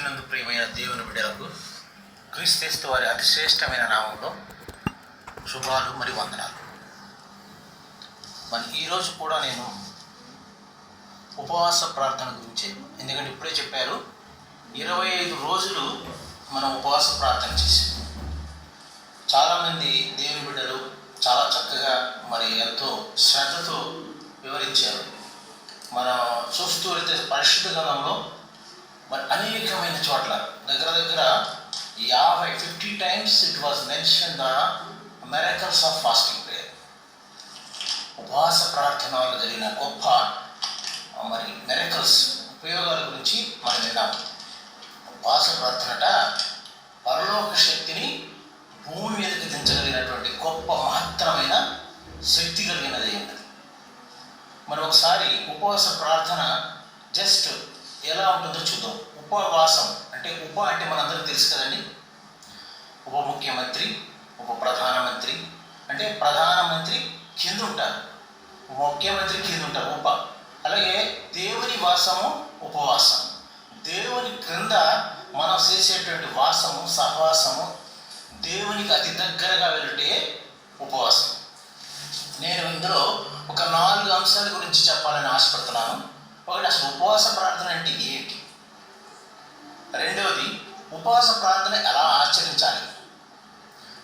క్రీస్తునందు ప్రియమైన దేవుని బిడ్డలకు క్రీస్తు వారి అతి శ్రేష్టమైన నామంలో శుభాలు మరియు వందనాలు. మరి ఈరోజు కూడా నేను ఉపవాస ప్రార్థన గురించి, ఎందుకంటే ఇప్పుడే చెప్పారు 25 రోజులు మనం ఉపవాస ప్రార్థన చేసాం. చాలామంది దేవుని బిడ్డలు చాలా చక్కగా మరి ఎంతో శ్రద్ధతో వివరించారు. మనం చూస్తూ వెళ్తే పరిశుద్ధ గ్రంథంలో మరి అనేకమైన చోట్ల దగ్గర 50 times it was mention the miracles of fasting prayer. ఉపవాస ప్రార్థన వల్ల జరిగిన గొప్ప మరి మిరకల్స్ ఉపయోగాల గురించి మనం విన్నాం. ఉపవాస ప్రార్థనట పరలోక శక్తిని భూమి మీదకి దించగలిగినటువంటి గొప్ప మహత్తరమైన శక్తి కలిగినది ఉన్నది. మరి ఒకసారి ఉపవాస ప్రార్థన జస్ట్ ఎలా ఉంటుందో చూద్దాం. ఉపవాసం అంటే అంటే మనందరికీ తెలుసు కదండి. ఉప ముఖ్యమంత్రి, ఉప ప్రధానమంత్రి అంటే ప్రధానమంత్రి కింద ఉంటారు, ముఖ్యమంత్రి కింద ఉంటారు ఉప. అలాగే దేవుని వాసము ఉపవాసం. దేవుని క్రింద మనం చేసేటువంటి వాసము సహవాసము దేవునికి అతి దగ్గరగా వెళ్ళే ఉపవాసం. నేను ఇందులో ఒక 4 అంశాల గురించి చెప్పాలని ఆశపడుతున్నాను. ఒకటి, అసలు ఉపవాస ప్రార్థన అంటే ఏంటి? రెండవది, ఉపవాస ప్రార్థన ఎలా ఆచరించాలి?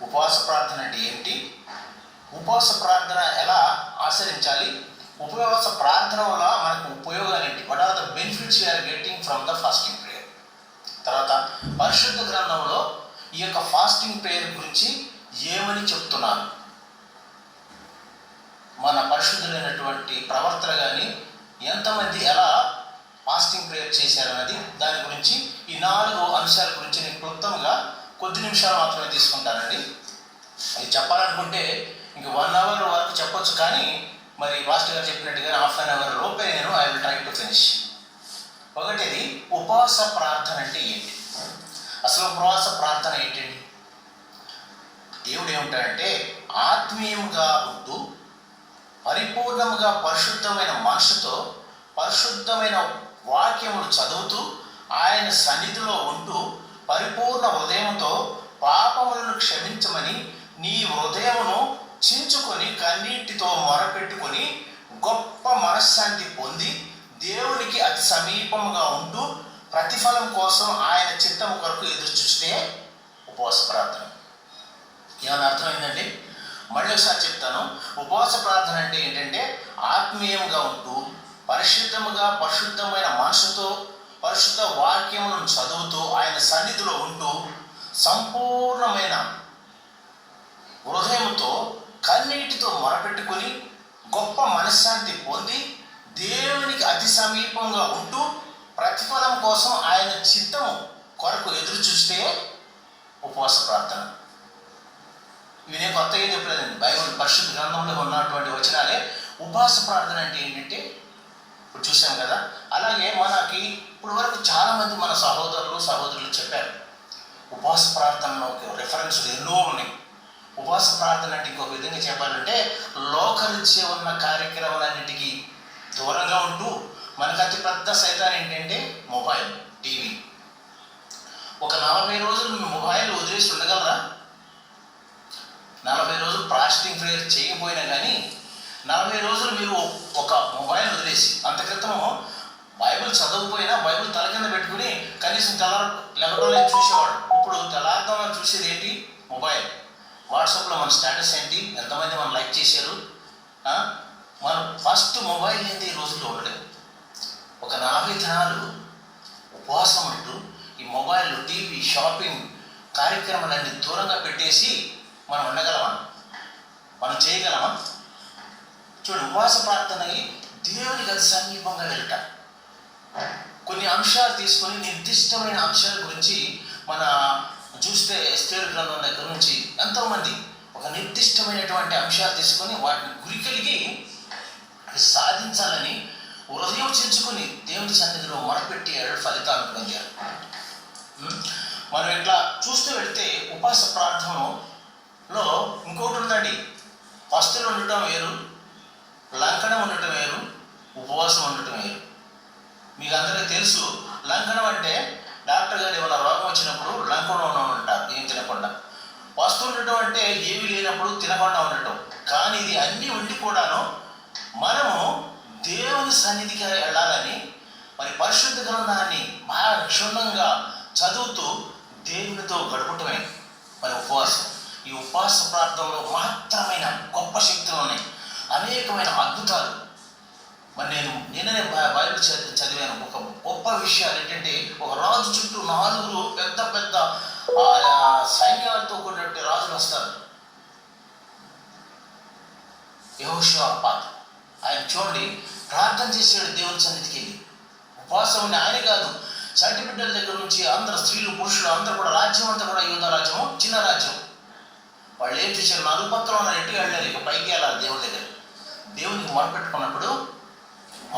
ఉపవాస ప్రార్థన అంటే ఏంటి? ఉపవాస ప్రార్థన ఎలా ఆచరించాలి? ఉపవాస ప్రార్థన వల్ల మనకు ఉపయోగాలు ఏంటి? What are the benefits we're getting from the fasting prayer? తర్వాత పరిశుద్ధ గ్రంథంలో ఈ యొక్క ఫాస్టింగ్ ప్రేయర్ గురించి ఏమని చెప్తున్నారు? మన పరిశుద్ధులైనటువంటి ప్రవర్తన కానీ ఎంతమంది ఎలా ఫాస్టింగ్ ప్రేయర్ చేశారన్నది, దాని గురించి ఈ 4 అంశాల గురించి నేను క్లుప్తంగా కొద్ది నిమిషాలు మాత్రమే తీసుకుంటానండి. అది చెప్పాలనుకుంటే ఇంక 1 hour వరకు చెప్పొచ్చు, కానీ మరి మాస్టర్ గారు చెప్పినట్టుగా ½ an hour లోపే నేను I will try to finish. ఒకటిది, ఉపవాస ప్రార్థన అంటే ఏంటి? అసలు ఉపవాస ప్రార్థన ఏంటండి? దేవుడు ఏమిటంటే ఆత్మీయంగా ఉంటూ పరిపూర్ణముగా పరిశుద్ధమైన మనసుతో పరిశుద్ధమైన వాక్యములు చదువుతూ ఆయన సన్నిధిలో ఉంటూ పరిపూర్ణ హృదయంతో పాపములను క్షమించమని నీ హృదయమును చించుకొని కన్నీటితో మొరపెట్టుకొని గొప్ప మనశ్శాంతి పొంది దేవునికి అతి సమీపముగా ఉంటూ ప్రతిఫలం కోసం ఆయన చిత్తము కొరకు ఎదురు చూస్తే ఉపవాస ప్రార్థన. ఏమన్నా అర్థమైందండి? మళ్ళీ ఒకసారి చెప్తాను. ఉపవాస ప్రార్థన అంటే ఏంటంటే ఆత్మీయంగా ఉంటూ పరిశుద్ధమైన మనసుతో పరిశుద్ధ వాక్యములను చదువుతూ ఆయన సన్నిధిలో ఉంటూ సంపూర్ణమైన హృదయంతో కన్నీటితో మొరపెట్టుకుని గొప్ప మనశ్శాంతి పొంది దేవునికి అతి సమీపంగా ఉంటూ ప్రతిఫలం కోసం ఆయన చిత్తము కొరకు ఎదురు చూస్తే ఉపవాస ప్రార్థన. ఇవి నేను కొత్తగా ఏం చెప్పలేదండి, బైబిల్ పరిశుద్ధ గ్రంథంలో ఉన్నటువంటి వచనాలే. ఉపవాస ప్రార్థన అంటే ఏంటంటే ఇప్పుడు చూసాం కదా. అలాగే మనకి ఇప్పుడు వరకు చాలామంది మన సహోదరులు చెప్పారు ఉపవాస ప్రార్థనలో రెఫరెన్స్లు ఎన్నో ఉన్నాయి. ఉపవాస ప్రార్థన అంటే ఇంకొక విధంగా చెప్పాలంటే లోకరీత్యా ఉన్న కార్యక్రమాలన్నింటికి దూరంగా ఉంటూ మనకు అతి పెద్ద సైతాన్ ఏంటంటే మొబైల్, టీవీ. ఒక 40 రోజులు మీ మొబైల్ వదిలేసి ఉండగలరా? 40 రోజులు ఫాస్టింగ్ ప్రేయర్ చేయకపోయినా కానీ 40 రోజులు మీరు ఒక మొబైల్ వదిలేసి, అంత క్రితము బైబిల్ చదవకపోయినా బైబిల్ తల కింద పెట్టుకుని కనీసం లెగడంలో చూసేవాడు. ఇప్పుడు తెల్లారుదామని చూసేది ఏంటి? మొబైల్. వాట్సాప్లో మన స్టేటస్ ఏంటి, ఎంతమంది మనం లైక్ చేశారు. మనం ఫస్ట్ మొబైల్ ఏంటి ఈ రోజుల్లో ఉండలేదు. ఒక 40 దినాలు ఉపవాసం అంటూ ఈ మొబైల్, టీవీ, షాపింగ్ కార్యక్రమాలన్నీ దూరంగా పెట్టేసి మనం ఉండగలమా? మనం చేయగలమా? చూడండి, ఉపవాస ప్రార్థనకి దేవునికి అతి సమీపంగా వెళ్ళట. కొన్ని అంశాలు తీసుకొని నిర్దిష్టమైన అంశాల గురించి మన చూస్తే ఎస్తేరు గ్రంథం దగ్గర నుంచి ఎంతోమంది ఒక నిర్దిష్టమైనటువంటి అంశాలు తీసుకొని వాటిని గురి కలిగి సాధించాలని హృదయం చించుకొని దేవుని సన్నిధిలో మొరపెట్టి ఫలితాలను పొందారు. మనం ఇట్లా చూస్తూ వెళితే ఉపవాస ప్రార్థనలో ఇంకోటి ఉందండి. పస్తులు ఉండటం వేరు, లంకనం ఉండటం వేరు, ఉపవాసం ఉండటం వేరు. మీకు అందరికీ తెలుసు లంకనం అంటే డాక్టర్ గారు ఏమైనా రోగం వచ్చినప్పుడు లంకంలో ఉంటారు, ఏం తినకుండా. వస్తుండటం అంటే ఏమీ లేనప్పుడు తినకుండా ఉండటం. కానీ ఇది అన్నీ ఉండి కూడాను మనము దేవుని సన్నిధికి వెళ్ళాలని మరి పరిశుద్ధ గ్రంథాన్ని బాగా క్షుణ్ణంగా చదువుతూ దేవునితో గడపటమే మరి ఉపవాసం. ఈ ఉపవాస ప్రార్థనలో మహత్తరమైన గొప్ప శక్తులు ఉన్నాయి, అనేకమైన అద్భుతాలు. మరి నిన్ననే బైబిల్ చదివాను. ఒక గొప్ప విషయాలు ఏంటంటే, ఒక రాజు చుట్టూ 4 పెద్ద పెద్ద సైన్యాలతో కూడినటువంటి రాజులు వస్తారు. యెహోషాపాతు ఆయన చూడండి ప్రార్థన చేసాడు దేవుని సన్నిధికి వెళ్ళి. ఉపవాసం ఉండి ఆయన కాదు, చంటి బిడ్డల దగ్గర నుంచి అందరు స్త్రీలు పురుషులు అందరూ కూడా, రాజ్యం అంతా కూడా యూదా రాజ్యము, చిన్న రాజ్యం. వాళ్ళు ఏం చేశారు, 4 పక్కన ఉన్న ఎట్టుకు వెళ్ళారు, ఇక పైకి వెళ్ళాలి దేవుని దగ్గర. దేవునికి మొరపెట్టుకున్నప్పుడు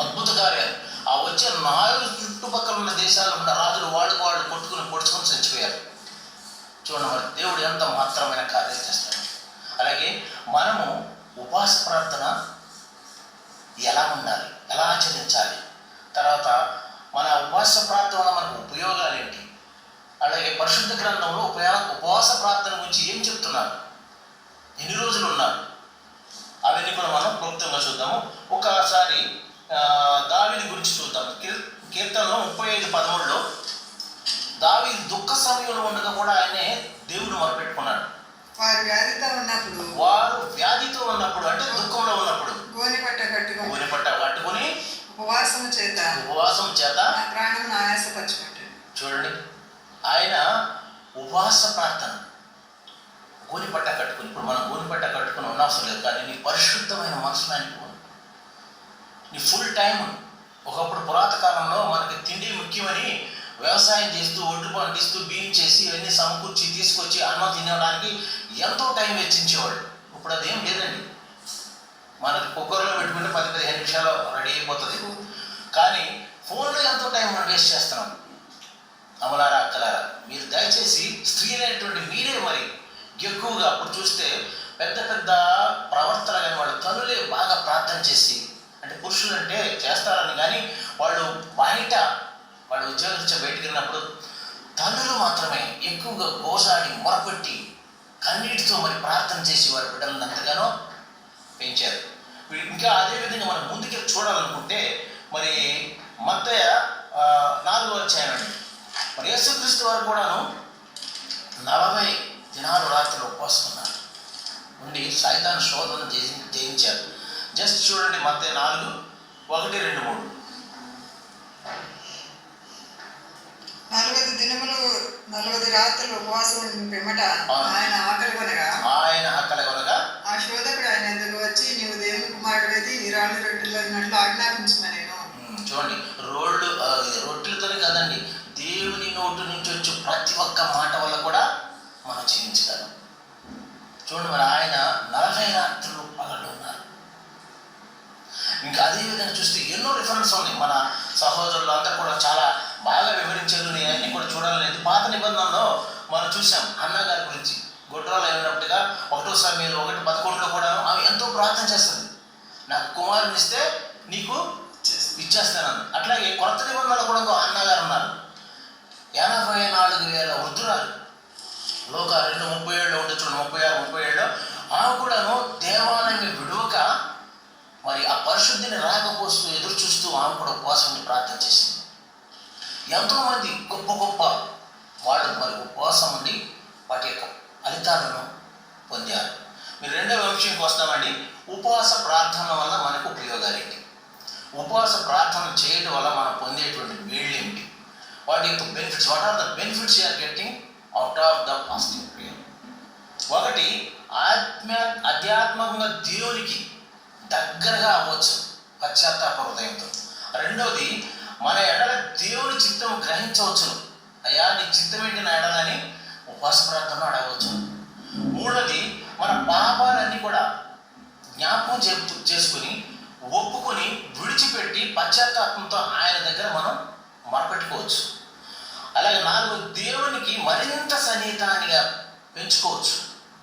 అద్భుత కార్యాలు. ఆ వచ్చే 4 చుట్టుపక్కల ఉన్న దేశాల్లో ఉన్న రాజులు వాళ్ళు పొడుచుకొని చచ్చిపోయారు. చూడండి మరి దేవుడు ఎంత మాత్రమైన కార్యాలు చేస్తాడు. అలాగే మనము ఉపవాస ప్రార్థన ఎలా ఉండాలి, ఎలా ఆచరించాలి, తర్వాత మన ఉపవాస ప్రార్థన వల్ల మనకు ఉపయోగాలు ఏంటి, అలాగే పరిశుద్ధ గ్రంథంలో ఉపవాస ప్రార్థన గురించి ఏం చెప్తున్నారు, ఎన్ని రోజులు ఉన్నారు, అవన్నీ కూడా మనం క్లుప్తంగా చూద్దాము. ఒకసారి దావీదు గురించి చూద్దాం. కీర్తనలో 35:13 దావీదు దుఃఖ సమయంలో ఉండగా కూడా ఆయనే దేవుడు మొరపెట్టుకున్నాడు. వారు వ్యాధితో ఉన్నప్పుడు అంటే దుఃఖంలో ఉన్నప్పుడు గోనెపట్ట కట్టుకుని ఉపవాసం చేత ప్రాణమును ఆయాసపరచుకుంటాడు. చూడండి, ఆయన ఉపవాస ప్రార్థన గోనెపట్ట కట్టుకుని. ఇప్పుడు మనం గోనెపట్ట కట్టుకుని ఉన్నవసరం లేదు, కానీ నీ పరిశుద్ధమైన మనసుని నీ ఫుల్ టైం. ఒకప్పుడు పురాత కాలంలో మనకి తిండి ముఖ్యమని వ్యవసాయం చేస్తూ, ఒడ్డు పండిస్తూ, బియ్యం చేసి ఇవన్నీ సమకూర్చి తీసుకొచ్చి అన్నం తినడానికి ఎంతో టైం వెచ్చించేవాడు. ఇప్పుడు అదేం లేదండి. మనకి కుక్కర్లో పెట్టుకుంటే 10-15 నిమిషాలు రెడీ అయిపోతుంది. కానీ ఫోన్లో ఎంతో టైం మనం వేస్ట్ చేస్తున్నాం. అమలారా అక్కలారా, మీరు దయచేసి స్త్రీలైనటువంటి మీరే మరి ఎక్కువగా అప్పుడు చూస్తే పెద్ద పెద్ద ప్రవర్తన కానీ వాళ్ళు తల్లులే బాగా ప్రార్థన చేసి, అంటే పురుషులు అంటే చేస్తారని కానీ వాళ్ళు వాళ్ళు ఉద్యోగించ బయటికి వెళ్ళినప్పుడు తల్లులు మాత్రమే ఎక్కువగా గోసాడి మొరపెట్టి కన్నీటితో మరి ప్రార్థన చేసి వారి బిడ్డలను ఎంతగానో పెంచారు. ఇంకా అదేవిధంగా మనం ముందుకు చూడాలనుకుంటే మరి మత్తయి 4వ అధ్యాయం అండి. మరి యేసుక్రీస్తు వారు కూడాను 40 దినాలు రాత్రులు ఉపవాసం ఉన్నారు, ఉండి సైతాను శోధన జయించారు. జస్ట్ చూడండి, మత్తయి 4:1-3. 40 దినములు 40 రాత్రులు ఉపవాసం పిమ్మట ఆయన ఆకలి కొనగా ఆ శోధకుడు ఆయన ఎందుకు వచ్చి, నీవు దేవుని కుమారుడైతే ఈ రాళ్ళు రొట్టెలు అన్నట్లు ఆజ్ఞాపించమని. చూడండి, రొట్టెలతోనే కదండి, దేవుని నోటి నుంచి వచ్చి ప్రతి ఒక్క మాట వల్ల కూడా మనం జీవించగలం. చూడండి, మరి ఆయన 40 రాత్రులు పగలు ఉన్నారు. ఇంకా అదేవిధంగా చూస్తే ఎన్నో రిఫరెన్స్ ఉన్నాయి. మన సహోదరులు అందరూ కూడా చాలా బాగా వివరించారు. నేను అన్నీ కూడా చూడాలనేది. పాత నిబంధనలో మనం చూసాం హన్నా గారి గురించి. గొడ్రాలు అయినట్టుగా 1 సమూయేలు 1:11 కూడా ఆమె ఎంతో ప్రార్థన చేస్తుంది, నాకు కుమారుని ఇస్తే నీకు ఇచ్చేస్తానని. అట్లాగే కొత్త నిబంధనలు కూడా హన్నా గారు ఉన్నారు. 84,000 వృద్ధురాలు, లోక 2:37 ఉంటే చూడండి, 36-37 ఆమె కూడాను దేవాలయం విడువక మరి ఆ పరిశుద్ధిని రాకపోస్తూ ఎదురు చూస్తూ ఆమె కూడా ఉపవాసం ప్రార్థన చేసింది. ఎంతోమంది గొప్ప గొప్ప వాళ్ళు మరి ఉపవాసం ఉండి వాటి యొక్క ఫలితాలను పొందారు. మీరు 2వ విషయంకి వస్తామండి. ఉపవాస ప్రార్థన వల్ల మనకు ఉపయోగాలు ఏంటి, ఉపవాస ప్రార్థన చేయడం వల్ల మనం పొందేటువంటి మేళ్ళు ఏమిటి, వాటి యొక్క benefits, what are the benefits you're getting out of the fasting period. ఒకటి, ఆధ్యాత్మికంగా దేవునికి దగ్గరగా అవ్వచ్చు పశ్చాత్తాప హృదయంతో. రెండవది, మన ఎడల దేవుని చిత్తం గ్రహించవచ్చును, అయ్యా నీ చిత్తం ఏంటి నా ఎడలని ఉపవాస ప్రార్థన అడగవచ్చు. మూడవది, మన పాపాలన్నీ కూడా జ్ఞాపకం చేసుకుని ఒప్పుకొని విడిచిపెట్టి పశ్చాత్తాపంతో ఆయన దగ్గర మనం మొరపెట్టుకోవచ్చు. అలాగే 4, దేవునికి మరింత సన్నిహితాన్ని పెంచుకోవచ్చు.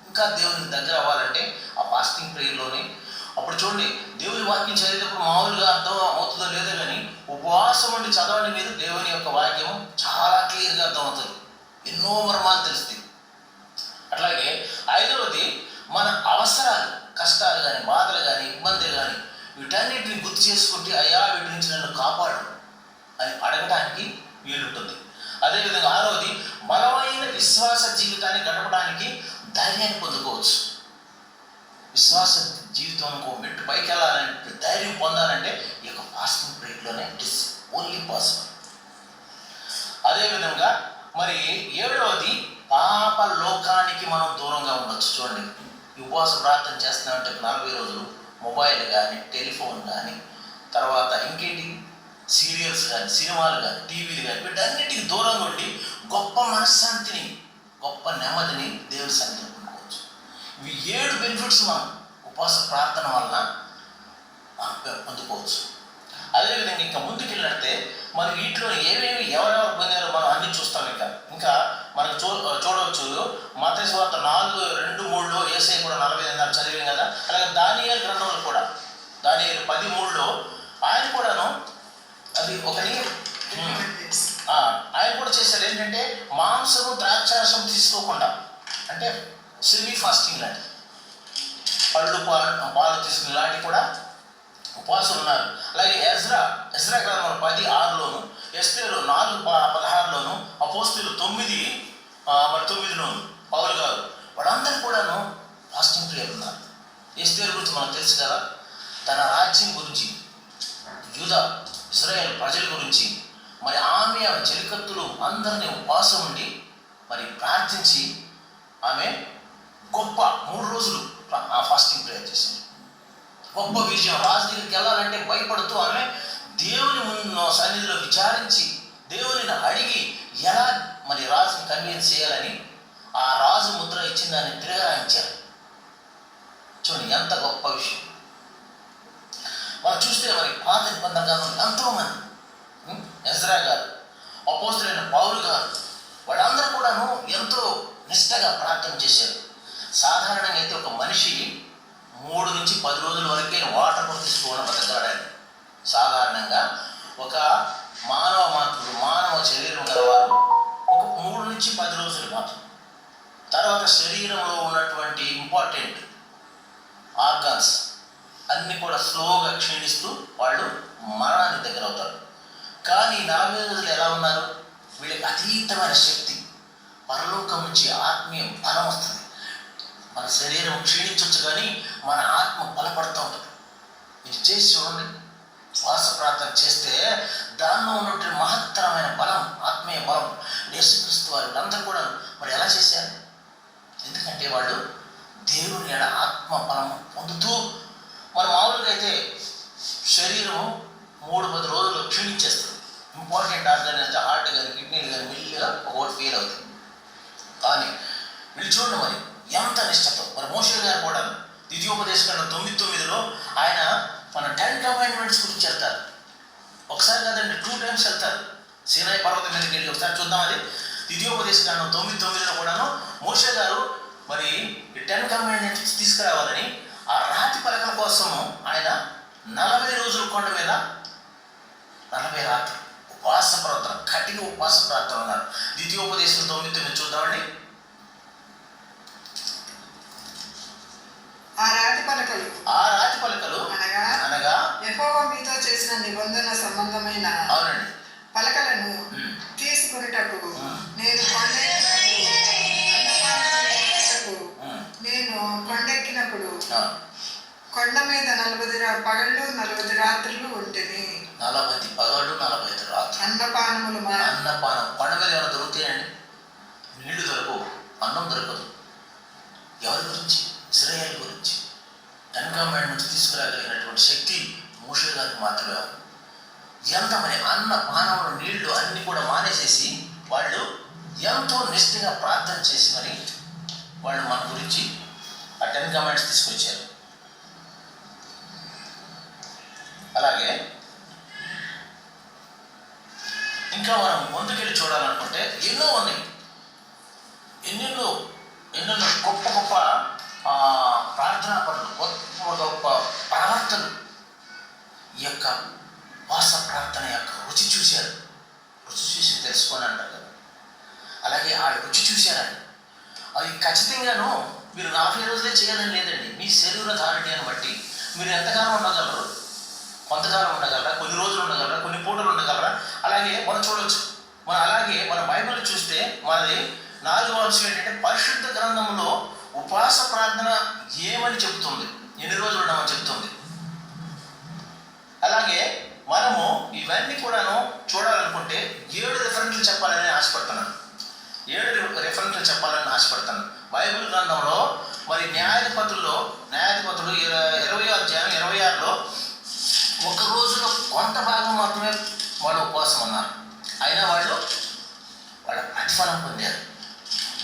ఇంకా దేవునికి దగ్గర అవ్వాలంటే ఆ ఫాస్టింగ్ ప్రేయర్లోనే అప్పుడు చూడండి, దేవుని వాక్యం చదివేటప్పుడు మామూలుగా అర్థం అవుతుందో లేదో కానీ ఉపవాసం ఉండి చదవండి, మీరు దేవుని యొక్క వాక్యం చాలా క్లియర్గా అర్థమవుతుంది, ఎన్నో మర్మాలు తెలుస్తాయి. అట్లాగే ఐదవది, మన అవసరాలు, కష్టాలు కానీ, బాధలు కానీ, ఇబ్బందులు కానీ, వీటన్నిటిని గుర్తు చేసుకుంటే అయ్యా వీటి నుంచి నన్ను కాపాడు అని అడగడానికి వీలుంటుంది. అదేవిధంగా ఆరవది, బలమైన విశ్వాస జీవితాన్ని గడపడానికి ధైర్యాన్ని పొందుకోవచ్చు. విశ్వాస జీవితంలో మెట్టు పైకి వెళ్ళాలంటే, ధైర్యం పొందాలంటే ఈ యొక్క ఫాస్టింగ్ పీరియడ్లోనే ఇట్ ఇస్ ఓన్లీ పాసిబుల్. అదేవిధంగా మరి ఏడవది, పాప లోకానికి మనం దూరంగా ఉండొచ్చు. చూడండి, ఈ ఉపవాస ప్రార్థన చేస్తున్నామంటే 40 రోజులు మొబైల్ కానీ, టెలిఫోన్ కానీ, తర్వాత ఇంకేంటి సీరియల్స్ కానీ, సినిమాలు కానీ, టీవీలు కానీ, వీటన్నిటికి దూరంగా ఉండి గొప్ప మనశ్శాంతిని, గొప్ప నెమ్మదిని దేవుడి సన్నిధిలో పొందుకోవచ్చు. ఇవి 7 బెనిఫిట్స్ మనం ఉపవాస ప్రార్థన వలన పొందుకోవచ్చు. అదేవిధంగా ఇంకా ముందుకెళ్ళినట్టే మన వీటిలో ఏమేమి ఎవరెవరు పొందారో మనం అన్ని చూస్తాం. ఇంకా మనకు చూడవచ్చు, మత్తయి సువార్త 4:2-3లో యేసయ్య కూడా 40 దినాలు చదివాం కదా. అలాగే దానియేలు గ్రంథంలో కూడా దానియేలు 13:3లో ఆయన కూడాను అది ఒక ఆయన కూడా చేశారు. ఏంటంటే మాంసము ద్రాక్షారసం తీసుకోకుండా, అంటే సెమీ ఫాస్టింగ్ లాంటి, పళ్ళు పాలు తీసుకుని ఇలాంటివి కూడా ఉపవాసం ఉన్నారు. అలాగే ఎజ్రా గ్రంథం 10:6లోను, ఎస్తేరు 4:16లోను, అపోస్తలులు 9:9లోను పౌలు గారు, వాళ్ళందరూ కూడాను ఫాస్టింగ్ పీరియడ్ ఉన్నారు. ఎస్తేరు గురించి మనకు తెలుసు కదా, తన రాజ్యం గురించి, యూదా ఇశ్రాయేల్ ప్రజల గురించి, మరి ఆమె చెలికత్తులు అందరినీ ఉపవాసం ఉండి మరి ప్రార్థించి ఆమె గొప్ప 3 రోజులు ఫాస్టింగ్ ప్రేయర్ చేసింది. గొప్ప విజయం. రాజు దగ్గరికి వెళ్ళాలంటే భయపడుతూ ఆమె దేవుని ముందు సన్నిధిలో విచారించి, దేవునిని అడిగి ఎలా మరి రాజుని కన్విన్స్ చేయాలని ఆ రాజు ముద్ర ఇచ్చిన దాన్ని తిరగరాయించారు. చూడండి ఎంత గొప్ప విషయం. మనం చూస్తే మరి పాత నిబంధన ఎంతోమంది, ఎజ్రా గారు, అపోస్తలులైన పౌలు గారు, వాళ్ళందరూ కూడాను ఎంతో నిష్టగా ప్రార్థన చేశారు. సాధారణంగా అయితే ఒక మనిషి 3 నుంచి 10 రోజుల వరకే వాటర్ కూడా తీసుకోవడం బతకడాన్ని. సాధారణంగా ఒక మానవ శరీరం గలవారు ఒక 3 నుంచి 10 రోజులు మాత్రం. తర్వాత శరీరంలో ఉన్నటువంటి ఇంపార్టెంట్ ఆర్గాన్స్ అన్నీ కూడా స్లోగా క్షీణిస్తూ వాళ్ళు మరణానికి దగ్గర అవుతారు. కానీ 40 రోజులు ఎలా ఉన్నారు? వీళ్ళకి అతీతమైన శక్తి, పరలోకం నుంచి ఆత్మీయ బలం వస్తుంది. మన శరీరం క్షీణించవచ్చు కానీ మన ఆత్మ బలపడుతూ ఉంటుంది. ఇది చేసి చూడండి, శ్వాస ప్రార్థన చేస్తే దానిలో ఉన్నటువంటి మహత్తరమైన బలం, ఆత్మీయ బలం, యేసుక్రీస్తు వారు అందరూ కూడా మరి ఎలా చేశారు? ఎందుకంటే వాళ్ళు దేవుని యొక్క ఆత్మ బలం పొందుతూ, మన మామూలుగా అయితే శరీరం 3-10 రోజులు క్షీణించేస్తుంది. ఇంపార్టెంట్ ఆర్గాన్ అంటే హార్ట్ కానీ, కిడ్నీలు కానీ మెల్లిగా ఒకటి ఫెయిల్ అవుతుంది. కానీ వీళ్ళు చూడండి మరి ఎంత నిష్టతో. మరి మోషే గారు కూడా ద్వితీయోపదేశకాండం 9:9లో ఆయన మన 10 కమాండ్మెంట్స్ గురించి వెళ్తారు. ఒకసారి కాదండి, 2 times వెళ్తారు. సీనాయి పర్వతం మీదకి వెళ్ళి ఒకసారి చూద్దాం. అది ద్వితీయోపదేశకాండం 9:9లో కూడాను మోషే గారు మరి 10 కమాండ్మెంట్స్ తీసుకురావాలని ఆ రాతి పలకల కోసము ఆయన 40 రోజుల కొండ మీద 40 రాత్రులు ఉపవాస ప్రార్థన, కఠిన ఉపవాస ప్రార్థన ఉన్నారు. ద్వితీయోపదేశం 9:9 చూద్దామండి. ఆ రాతి పలకలు అనగా యెహోవా మీతో చేసిన నిబంధన సంబంధమైన అవునండి పలకలను తీసుకునేటకు నేను కొండెక్కినప్పుడు కొండ మీద 40 పగళ్ళు 40 రాత్రులు ఉంటుంది. 40 పగళ్ళు 40 రాత్రులు అన్నపానములు. అన్నపానం కొండ మీద ఏమైనా దొరుకుతాయండి? నీళ్లు దొరకవు, అన్నం దొరకదు. ఎవరి గురించి? ఇశ్రాయేలు గురించి 10 కమాండ్మెంట్స్ తీసుకురాగలిగినటువంటి శక్తి మోషే గారికి మాత్రమే ఉంది. ఎంతమంది అన్నపానములు, నీళ్లు అన్నీ కూడా మానేసేసి వాళ్ళు ఎంతో నిష్ఠగా ప్రార్థన చేసి మరి వాళ్ళు మన గురించి ఆ 10 కమాండ్స్ తీసుకొచ్చారు. అలాగే ఇంకా మనం ముందుకెళ్ళి చూడాలనుకుంటే ఎన్నో ఉన్నాయి, ఎన్నెన్నో గొప్ప గొప్ప ప్రార్థనా పనులు, గొప్ప గొప్ప ప్రవర్తలు ఈ యొక్క ఉపవాస ప్రార్థన యొక్క రుచి చూశారు. రుచి చూసి తెలుసుకొని అంటారు కదా, అలాగే ఆ రుచి చూశారని అది ఖచ్చితంగాను మీరు 40 రోజులే చేయాలని లేదండి. మీ శరీర దారుణ్యాన్ని బట్టి మీరు ఎంతకాలం ఉండగలరు, కొంతకాలం ఉండగలరా, కొన్ని రోజులు ఉండగలరా, కొన్ని పూటలు ఉండగలరా, అలాగే మనం చూడవచ్చు. అలాగే మన బైబిల్ చూస్తే మనది 4వ అంశం ఏంటంటే పరిశుద్ధ గ్రంథంలో ఉపవాస ప్రార్థన ఏమని చెబుతుంది, ఎన్ని రోజులు ఉండమని చెప్తుంది. అలాగే మనము ఇవన్నీ కూడాను చూడాలనుకుంటే 7 రెఫరెన్స్లు చెప్పాలని ఆశపడుతున్నాను. 7 రెఫరెన్స్లు చెప్పాలని ఆశపడతాను. బైబిల్ గ్రంథంలో మరి న్యాయాధిపతులు 20వ అధ్యాయం 26లో ఒక రోజులో కొంత భాగం మాత్రమే వాళ్ళు ఉపవాసం ఉన్నారు, అయినా వాళ్ళ ప్రతిఫలం పొందారు.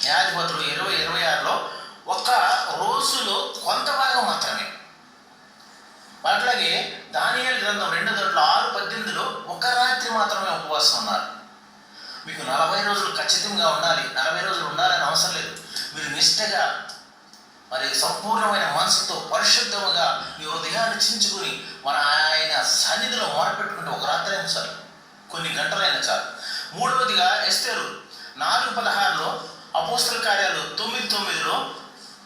న్యాయాధిపతులు 20:26లో ఒక రోజులో కొంత భాగం మాత్రమే. అట్లాగే దానియేలు గ్రంథం 2:6-18లో ఒక రాత్రి మాత్రమే ఉపవాసం ఉన్నారు. మీకు 40 రోజులు ఖచ్చితంగా ఉండాలి, 40 రోజులు ఉండాలని అవసరం లేదు. మీరు నిష్ఠగా మరి సంపూర్ణమైన మనసుతో పరిశుద్ధముగా మీ హృదయాన్ని చించుకుని మన ఆయన సన్నిధిలో మొరపెట్టుకుంటే ఒక రాత్రి అయినా చాలు, కొన్ని గంటలైనా చాలు. 3వదిగా ఎస్తేరు 4:16లో, అపోస్తల కార్యాలు 9:9లో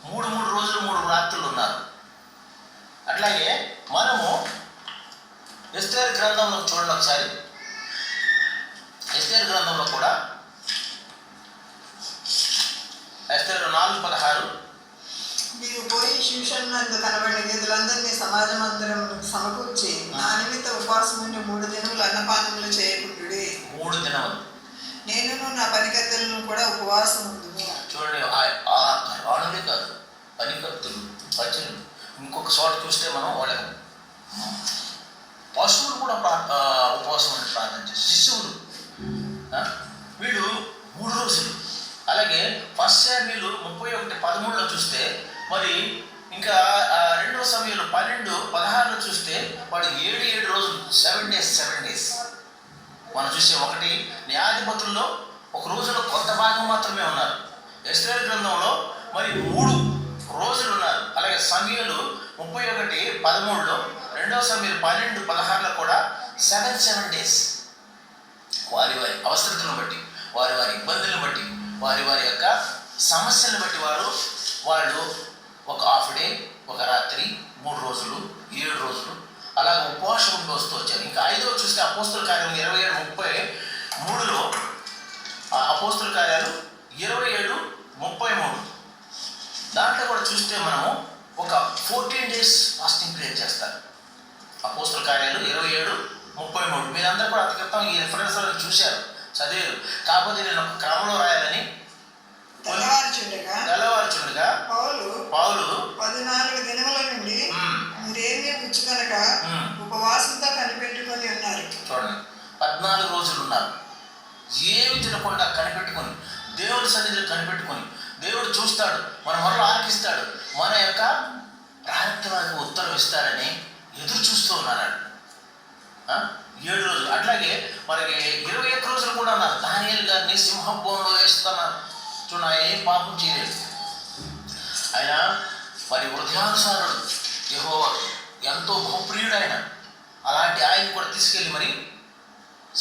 3 రోజులు 3 రాత్రులు ఉన్నారు. అట్లాగే మనము ఎస్తేరు గ్రంథంలో చూడండి ఒకసారి. ఎస్తేరు గ్రంథంలో కూడా ఎస్తేరు 4:16 మీరు పోయి శిక్షణ నందు కనబడిన నిధులందరినీ సమాజ మందిరం సమకూర్చి నా నిమిత్త ఉపవాసం ఉండి 3 దినములు అన్నపానములు చేయకుండుడి. 3 దినములు నేనును నా పనికత్తెలను కూడా ఉపవాసం ఉండును. చూడండి, ఆడలే కాదు, పనికత్తులు, ప్రజలు. ఇంకొక చోట చూస్తే మనం వాళ్ళకు పశువులు కూడా ఉపవాసం ఉండి ప్రార్థన చేస్తారు, శిశువులు. వీళ్ళు 3 రోజులు. అలాగే ఫస్ట్ శామ్యూయలు 31:13లో చూస్తే మరి ఇంకా 2వ సమయంలో 12:16లో చూస్తే వాడు 7 రోజులు, 7 days. మనం చూసే ఒకటి న్యాయాధిపతుల్లో ఒక రోజులో కొంత భాగం మాత్రమే ఉన్నారు. ఎస్తేరు గ్రంథంలో మరి 3 రోజులు ఉన్నారు. అలాగే సమయంలో 31:13లో, 2వ సమయంలో 12:16లో కూడా 7 days. వారి అవసరతలను బట్టి, వారి ఇబ్బందులను బట్టి, వారి యొక్క సమస్యలను బట్టి వాళ్ళు ఒక హాఫ్ డే, ఒక రాత్రి, 3 రోజులు, 7 రోజులు అలాగే ఉపవాసం ఉండి వస్తూ వచ్చారు. ఇంకా 5వ చూస్తే అపోస్తల కార్యం 27:33లో, అపోస్తల కార్యాలు 27:33 దాంట్లో కూడా చూస్తే మనము ఒక 14 days ఫాస్టింగ్ ప్రేయర్ చేస్తారు. అపోస్తల కార్యాలు 27:33 మీరందరూ కూడా అతి క్రితం ఈ రిఫరెన్స్లను చూశారు, చదివారు. కాకపోతే నేను ఒక క్రమంలో రాయాలని తెల్లవారుచుండగా పౌలు 14 దినముల నుండి మీరేమీ పుచ్చుకొనక ఉపవాసంతో కనిపెట్టుకొని ఉన్నారు. చూడండి, 14 రోజులు ఉన్నారు. ఏమి తినకుండా కనిపెట్టుకొని, దేవుడి సన్నిధిని కనిపెట్టుకొని, దేవుడు చూస్తాడు, మన మొరలు ఆలకిస్తాడు, మన యొక్క ప్రార్థనలకు ఉత్తరం ఇస్తారని ఎదురు చూస్తూ ఉన్నారు. 7 రోజులు. అట్లాగే మనకి 21 రోజులు కూడా ఉన్నారు. దానియేలు గారిని సింహభూమిలో వేస్తున్నారు. చూడండి, ఆయన ఏం పాపం చేయలేదు. ఆయన మరి హృదయానుసారుడు, యెహోవా ఎంతో బహుప్రియుడు ఆయన. అలాంటి ఆయన కూడా తీసుకెళ్ళి మరి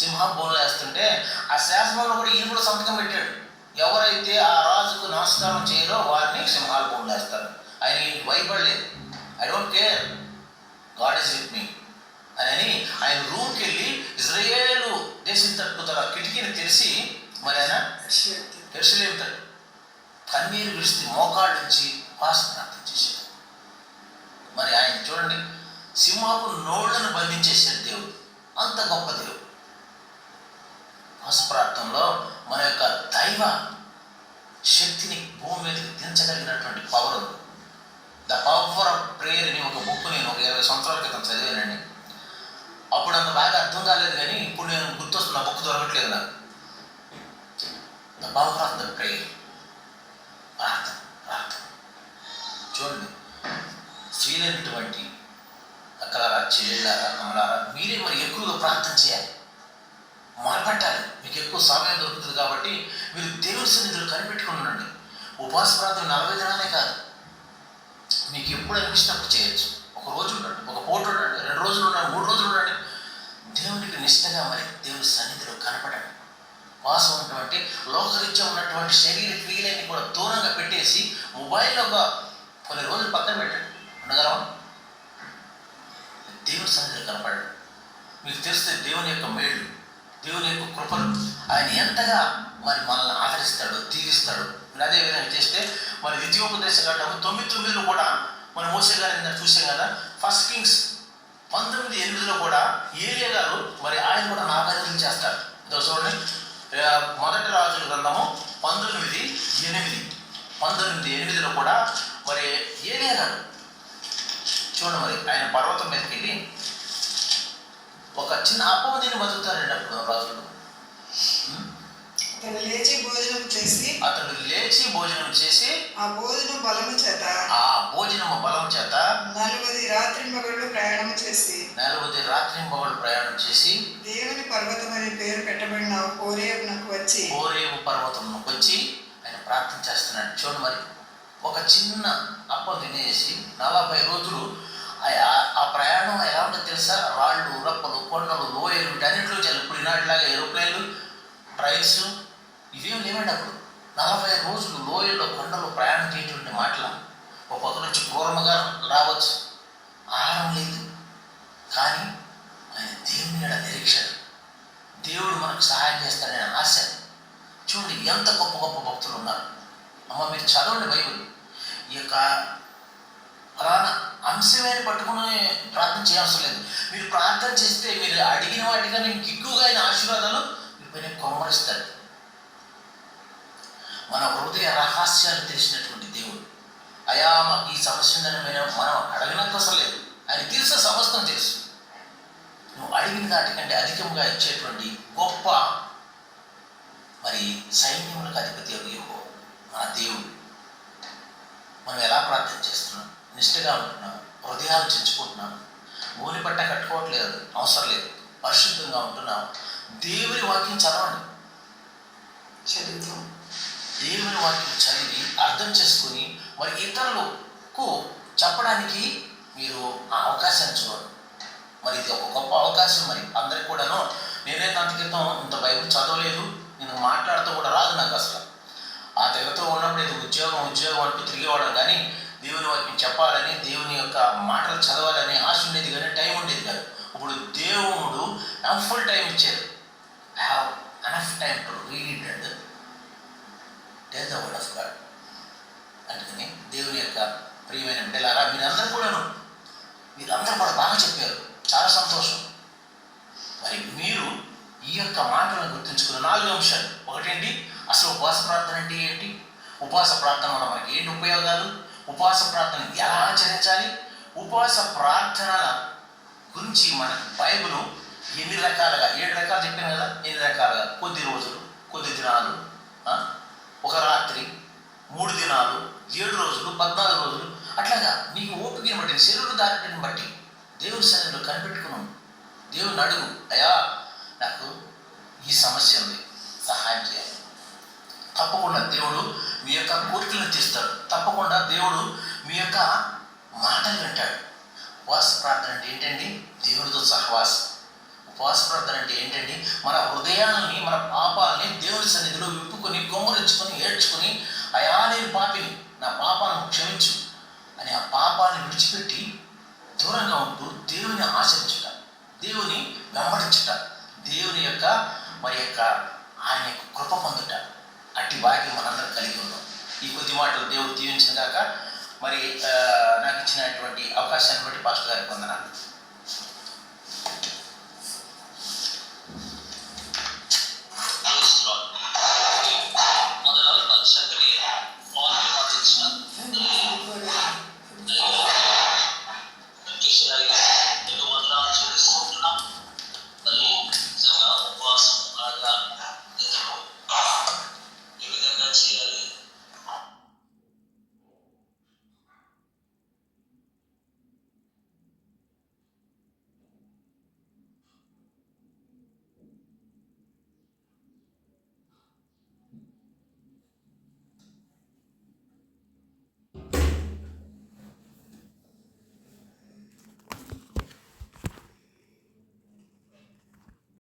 సింహభూమిలో వేస్తుంటే ఆ శాసనంలో కూడా ఈయన కూడా సంతకం పెట్టాడు. ఎవరైతే ఆ రాజుకు నమస్కారం చేయరో వారిని సింహాల భూమిలో వేస్తారు. ఆయన భయపడలేదు. I don't care, God is with me అని ఆయన రూమ్కి వెళ్ళి ఇజ్రాయేలు దేశం తట్టు తన కిటికీని తెరిచి మరి ఆయన ఎరుసలేముతాడు కన్నీరు విడిచి మోకాళ్ళ నుంచి ప్రార్థన చేశాడు. మరి ఆయన చూడండి, సింహపు నోళ్లను బంధించేసాడు దేవుడు. అంత గొప్ప దేవుడు. ప్రార్థనలో మన యొక్క దైవ శక్తిని భూమి మీదకి దించగలిగినటువంటి పవర్ ఉంది. ద పవర్ ఆఫ్ ప్రేయర్ అని ఒక బుక్ నేను ఒక 20 సంవత్సరాల క్రితం చదివానండి. అప్పుడు అంత బాగా అర్థం కాలేదు, కానీ ఇప్పుడు నేను గుర్తొస్తున్న బుక్ దొరకట్లేదు నాకు. The power of the prayer, ప్రార్థన. చూడండి, స్త్రీలైనటువంటి అక్కలారా, చెల్లెళ్ళారా, అమ్మలారా, మీరే మరి ఎక్కువగా ప్రార్థన చేయాలి, మొరపెట్టాలి. మీకు ఎక్కువ సమయం దొరుకుతుంది కాబట్టి మీరు దేవుని సన్నిధిలో కనిపెట్టుకుని ఉండండి. ఉపవాస ప్రార్థన 40 దినాలే కాదు, మీకు ఎప్పుడు అనిపించినప్పుడు చేయొచ్చు. ఒక రోజు ఉండండి, ఒక పూట ఉండండి, 2 రోజులు ఉండండి, 3 రోజులు ఉండండి. దేవునికి నిష్టగా మరి దేవుని సన్నిధిలో కనపడండి. వాసం ఉన్నటువంటి లోకరీత్యా ఉన్నటువంటి శరీర క్రియలన్నీ కూడా దూరంగా పెట్టేసి మొబైల్లో కొన్ని రోజులు పక్కన పెట్టండి. ఉండగలమా? దేవుని సన్నిధిలో కనపడండి. మీకు తెలిస్తే దేవుని యొక్క మేళ్ళు, దేవుని యొక్క కృపలు, ఆయన ఎంతగా మరి మనల్ని ఆదరిస్తాడు, తీరుస్తాడు. అదే విధంగా చేస్తే మరి ద్వితీయోపదేశ కాండము 9:9లో కూడా మనం మోసే గారిని చూసాం కదా. 1 Kings 19:8లో కూడా ఏలియా గారు మరి ఆయన కూడా 40 రోజులు చేస్తారు. చూడండి, 1 రాజుల గ్రంథము 19:8లో కూడా మరి ఏలియా గారు చూడండి, మరి ఆయన పర్వతం మీదకి వెళ్ళి ఒక చిన్న అప్పం తిని బతుకుతారండి. అప్పుడు రాజులు అతడు లేచి భోజనం చేసి ఆ భోజనము బలము చేత 40 రాత్రింబగళ్ళు ప్రయాణం చేసి దేవుని పర్వతం అనే పేరు పెట్టబడిన హోరేబునకు వచ్చి ఆయన ప్రార్థన చేస్తున్నాడు. చూడండి, మరి ఒక చిన్న అప్పం తినేసి 40 రోజులు ఆ ప్రయాణం ఎలా ఉంటుందో తెలుసా? రాళ్ళు, రప్పలు, కొండలు, లోయలు, వీటన్నింటిలో చాలు. ఇప్పుడు ఈనాటిలాగా ఏరోప్లేన్లు, ట్రైన్స్ ఇవేం లేవండి. అప్పుడు 40 రోజులు లోయల్లో, కొండలు ప్రయాణం చేయటువంటి మాటలు. ఒక పక్క నుంచి క్రూరముగా రావచ్చు, ఆహారం లేదు, కానీ ఆయన దేవుని మీద నిరీక్షణ, దేవుడు మనకు సహాయం చేస్తాడనే ఆశ. చూడండి ఎంత గొప్ప గొప్ప భక్తులు ఉన్నారు. అమ్మ, మీరు చదవండి బైబిల్. ఈ యొక్క ఫలానా అంశమైన పట్టుకుని ప్రార్థన చేయాల్సిన లేదు. మీరు ప్రార్థన చేస్తే మీరు అడిగిన వాటికన్నా ఇంక ఎక్కువగా ఆయన ఆశీర్వాదాలు మీ పైన కొమ్మరిస్తాడు. మన హృదయ రహస్యాలు తెలిసినటువంటి దేవుడు. అయా, మాకు ఈ సమస్య ఉందని మనం అడగనక్క అసలు లేదు. ఆయన తెలుసు, సమస్తం తెలుసు. నువ్వు అడిగిన దాటికంటే అధికంగా ఇచ్చేటువంటి గొప్ప మరి సైన్యములకు అధిపతి యెహోవా మన దేవుడు. మనం ఎలా ప్రార్థన చేస్తున్నాం? నిష్ఠగా ఉంటున్నాం, హృదయాలు చెంచుకుంటున్నాం, గోని పట్ట కట్టుకోవట్లేదు, అవసరం లేదు, పరిశుద్ధంగా ఉంటున్నాం. దేవుని వాక్యం చదువుతాం, దేవుని వాక్యం చదివి అర్థం చేసుకుని మరి ఇతరులకు చెప్పడానికి మీరు ఆ అవకాశాన్ని చూడండి. మరి ఇది ఒక గొప్ప అవకాశం. మరి అందరికి కూడాను, నేనే అంత క్రితం ఇంత బైబిల్ చదవలేదు, నేను మాట్లాడుతూ కూడా రాదు నాకు అసలు. ఆ తెగతో ఉన్నప్పుడు ఇది ఉద్యోగం అంటూ తిరిగేవాడు, కానీ దేవుని వాక్యం చెప్పాలని, దేవుని యొక్క మాటలు చదవాలని ఆశ ఉండేది, కానీ టైం ఉండేది కాదు. ఇప్పుడు దేవుడు ఫుల్ టైం ఇచ్చారు. Have enough time to read and tell the word of God. అందుకని దేవుని యొక్క ప్రియమైన బిడ్డలారా, మీరందరూ కూడా బాగా చెప్పారు, చాలా సంతోషం. మరి మీరు ఈ యొక్క మాటలను గుర్తుంచుకున్న 4 అంశాలు. ఒకటేంటి, అసలు ఉపవాస ప్రార్థన అంటే ఏంటి? ఉపవాస ప్రార్థన వల్ల మనకి ఏంటి ఉపయోగాలు? ఉపవాస ప్రార్థన ఎలా ఆచరించాలి? ఉపవాస ప్రార్థనల గురించి మనకి బైబిల్ ఎన్ని రకాలుగా, 7 రకాలు చెప్పాను కదా, ఎన్ని రకాలుగా, కొద్ది రోజులు, కొద్ది దినాలు, ఒక రాత్రి, 3 దినాలు, 7 రోజులు, 14 రోజులు, అట్లాగా నీకు ఓపికని బట్టి, శరీర దారిని బట్టి దేవుని సన్నిధిలో కనిపెట్టుకున్నాం. దేవుని అడుగు, అయ్యా నాకు ఈ సమస్య ఉంది, సహాయం చేయాలి. తప్పకుండా దేవుడు మీ యొక్క కోరికలను తీస్తాడు. తప్పకుండా దేవుడు మీ యొక్క మాటలు వింటాడు. ఉపవాస ప్రార్థన అంటే ఏంటండి? దేవుడితో సహవాసం. ఉపవాస ప్రార్థన అంటే ఏంటండి? మన హృదయాన్ని, మన పాపాలని దేవుని సన్నిధిలో విప్పుకొని, గొమ్మరించుకొని, ఏడ్చుకొని, అయా నేను పాపిని, నా పాపాలను క్షమించు అని ఆ పాపాన్ని విడిచిపెట్టి దూరంగా ఉంటూ దేవుని ఆచరించుట, దేవుని వెంబడించుట, దేవుని యొక్క ఆయన యొక్క కృప పొందుట, అట్టి భాగ్యం మనందరం కలిగి ఉన్నాం. ఈ కొద్ది మాటలు దేవుడు దీవించిన దాకా మరి నాకు ఇచ్చినటువంటి అవకాశాన్ని బట్టి పాస్టర్ గారికి వందనాలు.